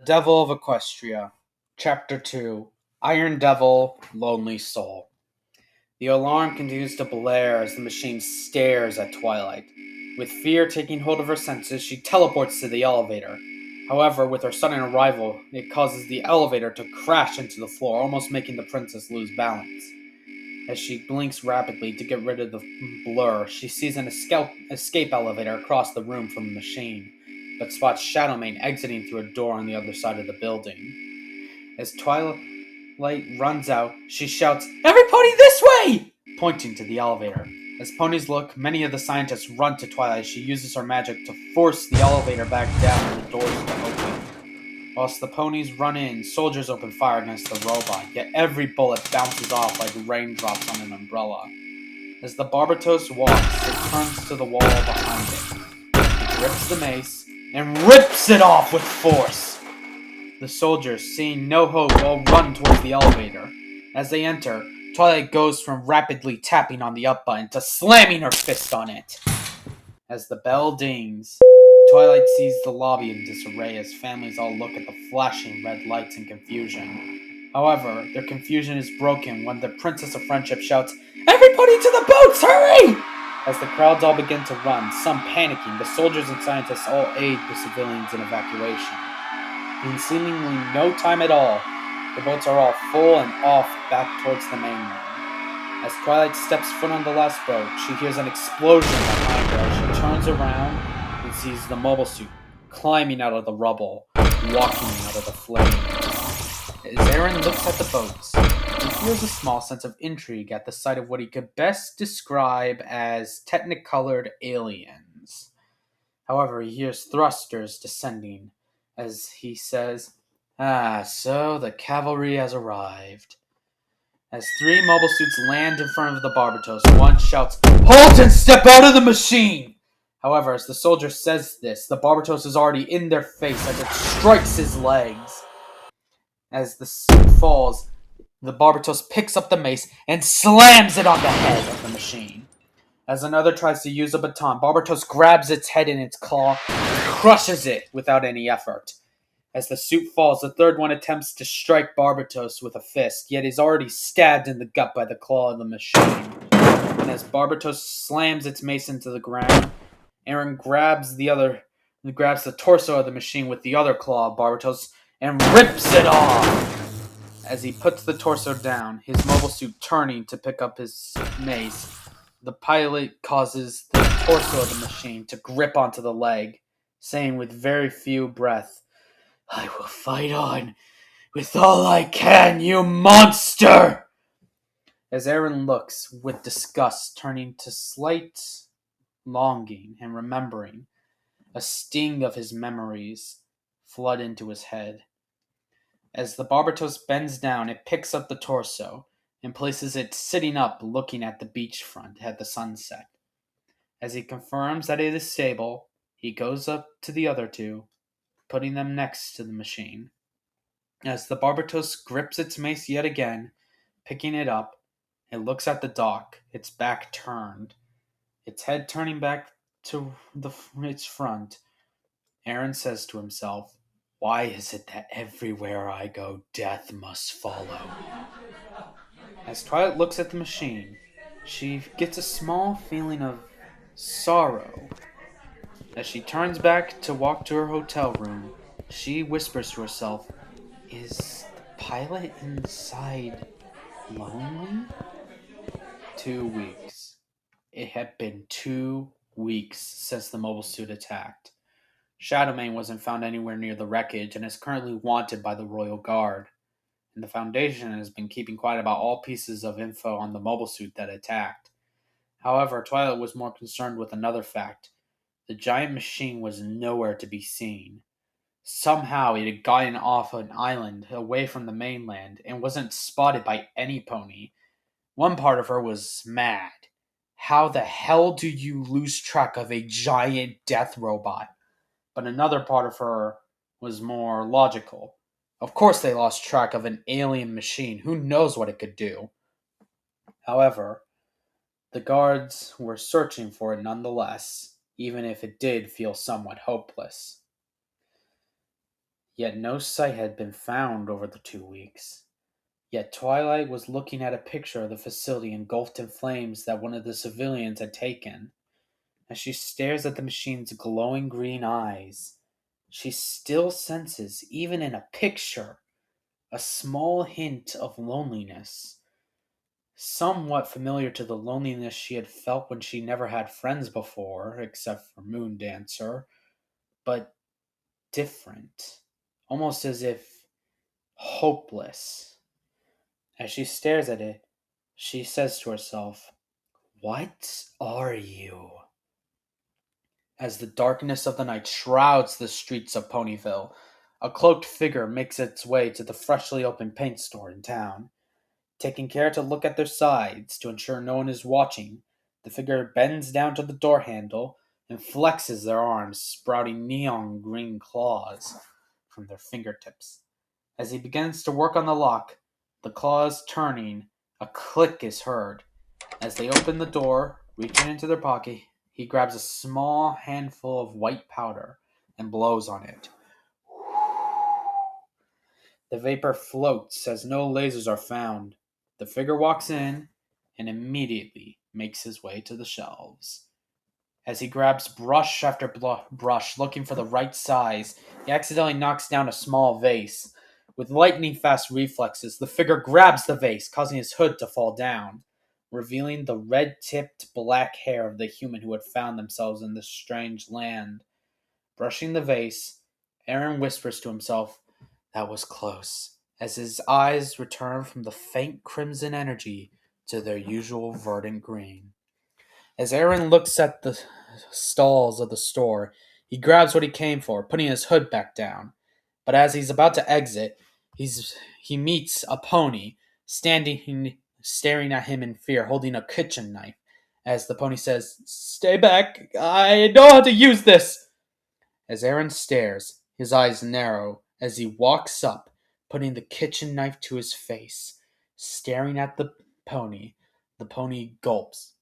Devil of Equestria, Chapter 2, Iron Devil, Lonely Soul. The alarm continues to blare as the machine stares at Twilight. With fear taking hold of her senses, she teleports to the elevator. However, with her sudden arrival, it causes the elevator to crash into the floor, almost making the princess lose balance. As she blinks rapidly to get rid of the blur, she sees an escape elevator across the room from the machine, but spots Shadowmane exiting through a door on the other side of the building. As Twilight runs out, she shouts, "Every pony this way!" pointing to the elevator. As ponies look, many of the scientists run to Twilight as she uses her magic to force the elevator back down and the doors to open. Whilst the ponies run in, soldiers open fire against the robot, yet every bullet bounces off like raindrops on an umbrella. As the Barbatos walks, it turns to the wall behind it. It grips the mace and rips it off with force. The soldiers, seeing no hope, all run towards the elevator. As they enter, Twilight goes from rapidly tapping on the up button to slamming her fist on it. As the bell dings, Twilight sees the lobby in disarray as families all look at the flashing red lights in confusion. However, their confusion is broken when the Princess of Friendship shouts, "Everybody to the boats, hurry!" As the crowds all begin to run, some panicking, the soldiers and scientists all aid the civilians in evacuation. In seemingly no time at all, the boats are all full and off back towards the mainland. As Twilight steps foot on the last boat, she hears an explosion behind her as she turns around and sees the mobile suit climbing out of the rubble, walking out of the flames. As Aaron looks at the boats, he feels a small sense of intrigue at the sight of what he could best describe as technicolored aliens. However, he hears thrusters descending as he says, so the cavalry has arrived. As three mobile suits land in front of the Barbatos, one shouts, "Halt and step out of the machine!" However, as the soldier says this, the Barbatos is already in their face as it strikes his legs. As the suit falls, the Barbatos picks up the mace and slams it on the head of the machine. As another tries to use a baton, Barbatos grabs its head in its claw and crushes it without any effort. As the suit falls, the third one attempts to strike Barbatos with a fist, yet is already stabbed in the gut by the claw of the machine. And as Barbatos slams its mace into the ground, Aaron grabs the torso of the machine with the other claw of Barbatos and rips it off. As he puts the torso down, his mobile suit turning to pick up his mace, the pilot causes the torso of the machine to grip onto the leg, saying with very few breath, "I will fight on with all I can, you monster!" As Aaron looks with disgust, turning to slight longing and remembering, a sting of his memories flood into his head. As the Barbatos bends down, it picks up the torso and places it sitting up looking at the beachfront at the sunset. As he confirms that it is stable, he goes up to the other two, putting them next to the machine. As the Barbatos grips its mace yet again, picking it up, it looks at the dock, its back turned, its head turning back to its front. Aaron says to himself, "Why is it that everywhere I go, death must follow?" As Twilight looks at the machine, she gets a small feeling of sorrow. As she turns back to walk to her hotel room, she whispers to herself, "Is the pilot inside lonely?" 2 weeks. It had been 2 weeks since the mobile suit attacked. Shadowmane wasn't found anywhere near the wreckage and is currently wanted by the Royal Guard. And the Foundation has been keeping quiet about all pieces of info on the mobile suit that attacked. However, Twilight was more concerned with another fact. The giant machine was nowhere to be seen. Somehow it had gotten off an island away from the mainland and wasn't spotted by any pony. One part of her was mad. How the hell do you lose track of a giant death robot? But another part of her was more logical. Of course they lost track of an alien machine. Who knows what it could do? However, the guards were searching for it nonetheless, even if it did feel somewhat hopeless. Yet no sight had been found over the 2 weeks. Yet Twilight was looking at a picture of the facility engulfed in flames that one of the civilians had taken. As she stares at the machine's glowing green eyes, she still senses, even in a picture, a small hint of loneliness, somewhat familiar to the loneliness she had felt when she never had friends before, except for Moon Dancer, but different, almost as if hopeless. As she stares at it, she says to herself, "What are you?" As the darkness of the night shrouds the streets of Ponyville, a cloaked figure makes its way to the freshly opened paint store in town. Taking care to look at their sides to ensure no one is watching, the figure bends down to the door handle and flexes their arms, sprouting neon green claws from their fingertips. As he begins to work on the lock, the claws turning, a click is heard. As they open the door, reaching into their pocket, he grabs a small handful of white powder and blows on it. The vapor floats as no lasers are found. The figure walks in and immediately makes his way to the shelves. As he grabs brush after brush looking for the right size, he accidentally knocks down a small vase. With lightning fast reflexes, the figure grabs the vase, causing his hood to fall down, revealing the red tipped black hair of the human who had found themselves in this strange land. Brushing the vase, Aaron whispers to himself, "That was close," as his eyes return from the faint crimson energy to their usual verdant green. As Aaron looks at the stalls of the store, he grabs what he came for, putting his hood back down. But as he's about to exit, he meets a pony standing staring at him in fear, holding a kitchen knife. As the pony says, "Stay back, I know how to use this." As Aaron stares, his eyes narrow as he walks up, putting the kitchen knife to his face. Staring at the pony gulps.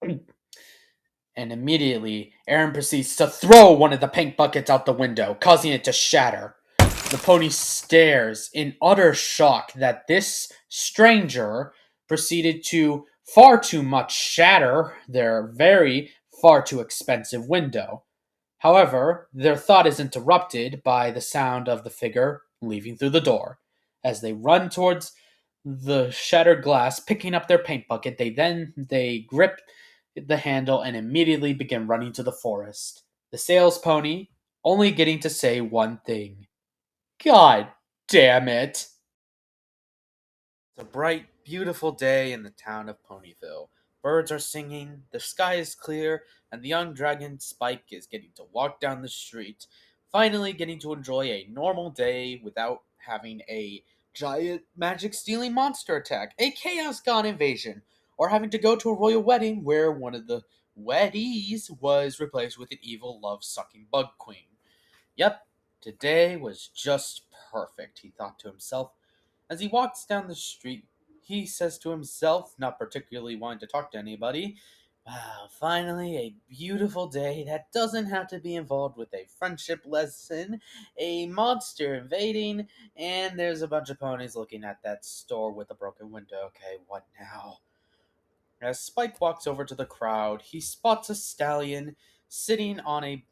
And immediately, Aaron proceeds to throw one of the paint buckets out the window, causing it to shatter. The pony stares in utter shock that this stranger proceeded to far too much shatter their far too expensive window. However, their thought is interrupted by the sound of the figure leaving through the door. As they run towards the shattered glass, picking up their paint bucket, they grip the handle and immediately begin running to the forest. The sales pony only getting to say one thing: "God damn it." It's a bright, beautiful day in the town of Ponyville. Birds are singing, the sky is clear, and the young dragon Spike is getting to walk down the street, finally getting to enjoy a normal day without having a giant magic stealing monster attack, a chaos god invasion, or having to go to a royal wedding where one of the weddies was replaced with an evil love sucking bug queen. Yep, today was just perfect, he thought to himself. As he walks down the street, he says to himself, not particularly wanting to talk to anybody, "Wow, finally a beautiful day that doesn't have to be involved with a friendship lesson, a monster invading, and there's a bunch of ponies looking at that store with a broken window. Okay, what now?" As Spike walks over to the crowd, he spots a stallion sitting on a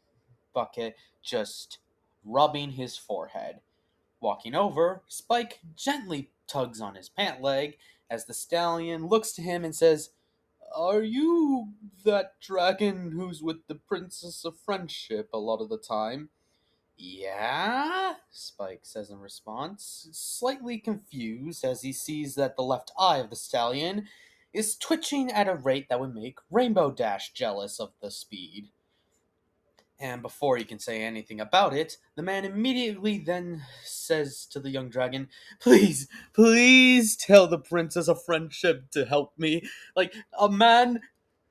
bucket, just rubbing his forehead. Walking over, Spike gently tugs on his pant leg as the stallion looks to him and says, "Are you that dragon who's with the Princess of Friendship a lot of the time?" "Yeah," Spike says in response, slightly confused as he sees that the left eye of the stallion is twitching at a rate that would make Rainbow Dash jealous of the speed. And before he can say anything about it, the man immediately then says to the young dragon, "Please, please tell the Princess of Friendship to help me. Like, a man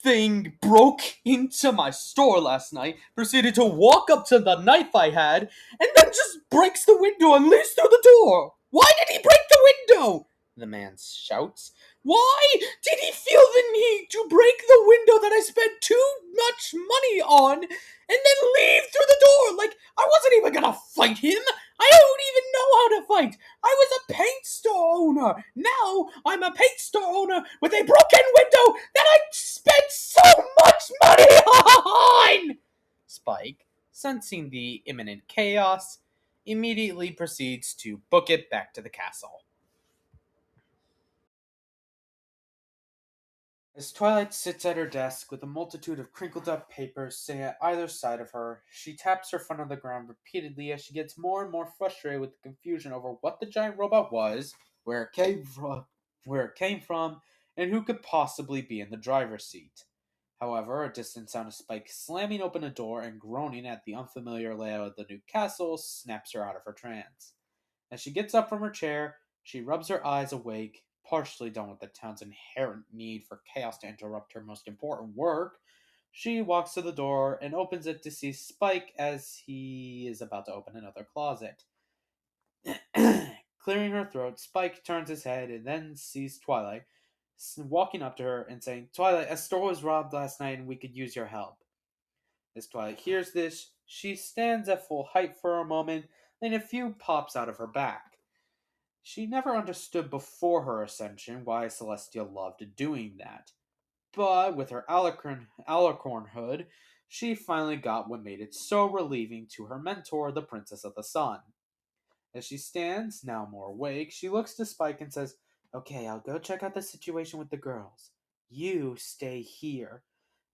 thing broke into my store last night, proceeded to walk up to the knife I had, and then just breaks the window and leaves through the door. Why did he break the window?" The man shouts. Why did he feel the need to break the window that I spent too much money on and then leave through the door? Like, I wasn't even gonna fight him. I don't even know how to fight. I was a paint store owner. Now I'm a paint store owner with a broken window that I spent so much money on! Spike, sensing the imminent chaos, immediately proceeds to book it back to the castle. As Twilight sits at her desk with a multitude of crinkled up papers sitting at either side of her, she taps her foot on the ground repeatedly as she gets more and more frustrated with the confusion over what the giant robot was, where it came from, and who could possibly be in the driver's seat. However, a distant sound of Spike slamming open a door and groaning at the unfamiliar layout of the new castle snaps her out of her trance. As she gets up from her chair, she rubs her eyes awake, partially done with the town's inherent need for chaos to interrupt her most important work. She walks to the door and opens it to see Spike as he is about to open another closet. Clearing her throat, Spike turns his head and then sees Twilight walking up to her and saying, "Twilight, a store was robbed last night and we could use your help." As Twilight hears this, she stands at full height for a moment, then a few pops out of her back. She never understood before her ascension why Celestia loved doing that, but with her alicorn hood, she finally got what made it so relieving to her mentor, the Princess of the Sun. As she stands, now more awake, she looks to Spike and says, "Okay, I'll go check out the situation with the girls. You stay here."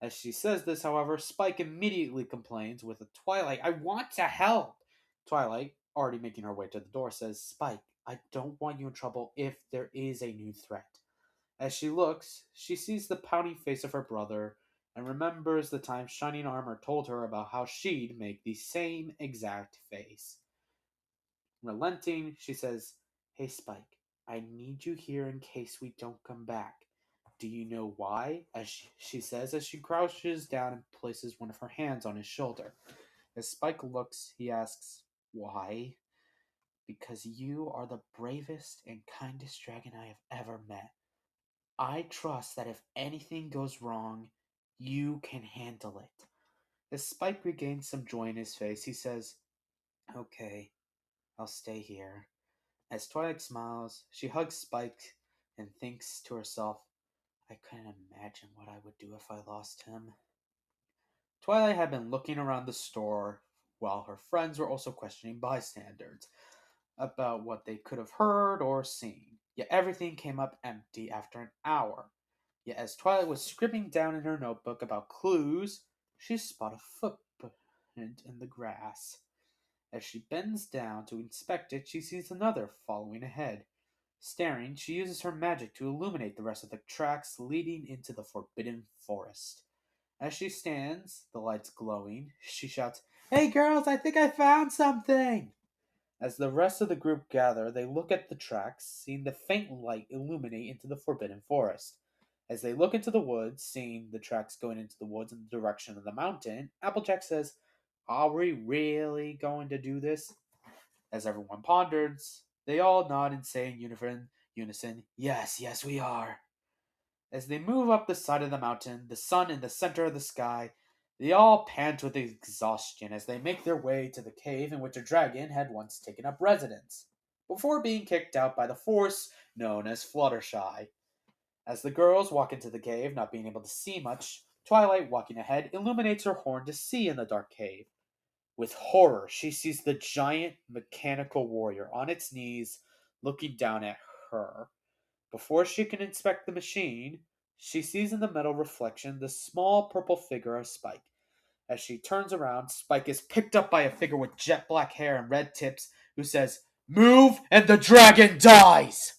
As she says this, however, Spike immediately complains with a Twilight, "I want to help." Twilight, already making her way to the door, says, "Spike, I don't want you in trouble if there is a new threat." As she looks, she sees the pouting face of her brother and remembers the time Shining Armor told her about how she'd make the same exact face. Relenting, she says, "Hey Spike, I need you here in case we don't come back. Do you know why?" As she says as she crouches down and places one of her hands on his shoulder. As Spike looks, he asks, "Why?" "Because you are the bravest and kindest dragon I have ever met. I trust that if anything goes wrong, you can handle it." As Spike regains some joy in his face, he says, "Okay, I'll stay here." As Twilight smiles, she hugs Spike and thinks to herself, "I couldn't imagine what I would do if I lost him." Twilight had been looking around the store while her friends were also questioning bystanders about what they could have heard or seen. Yet everything came up empty after an hour. Yet as Twilight was scribbling down in her notebook about clues, she spotted a footprint in the grass. As she bends down to inspect it, she sees another following ahead. Staring, she uses her magic to illuminate the rest of the tracks leading into the forbidden forest. As she stands, the lights glowing, she shouts, "Hey girls, I think I found something!" As the rest of the group gather, they look at the tracks, seeing the faint light illuminate into the forbidden forest. As they look into the woods, seeing the tracks going into the woods in the direction of the mountain, Applejack says, "Are we really going to do this?" As everyone ponders, they all nod and say in unison, "Yes, yes, we are." As they move up the side of the mountain, the sun in the center of the sky, they all pant with exhaustion as they make their way to the cave in which a dragon had once taken up residence, before being kicked out by the force known as Fluttershy. As the girls walk into the cave, not being able to see much, Twilight, walking ahead, illuminates her horn to see in the dark cave. With horror, she sees the giant mechanical warrior on its knees, looking down at her. Before she can inspect the machine, she sees in the metal reflection the small purple figure of Spike. As she turns around, Spike is picked up by a figure with jet black hair and red tips who says, "Move and the dragon dies!"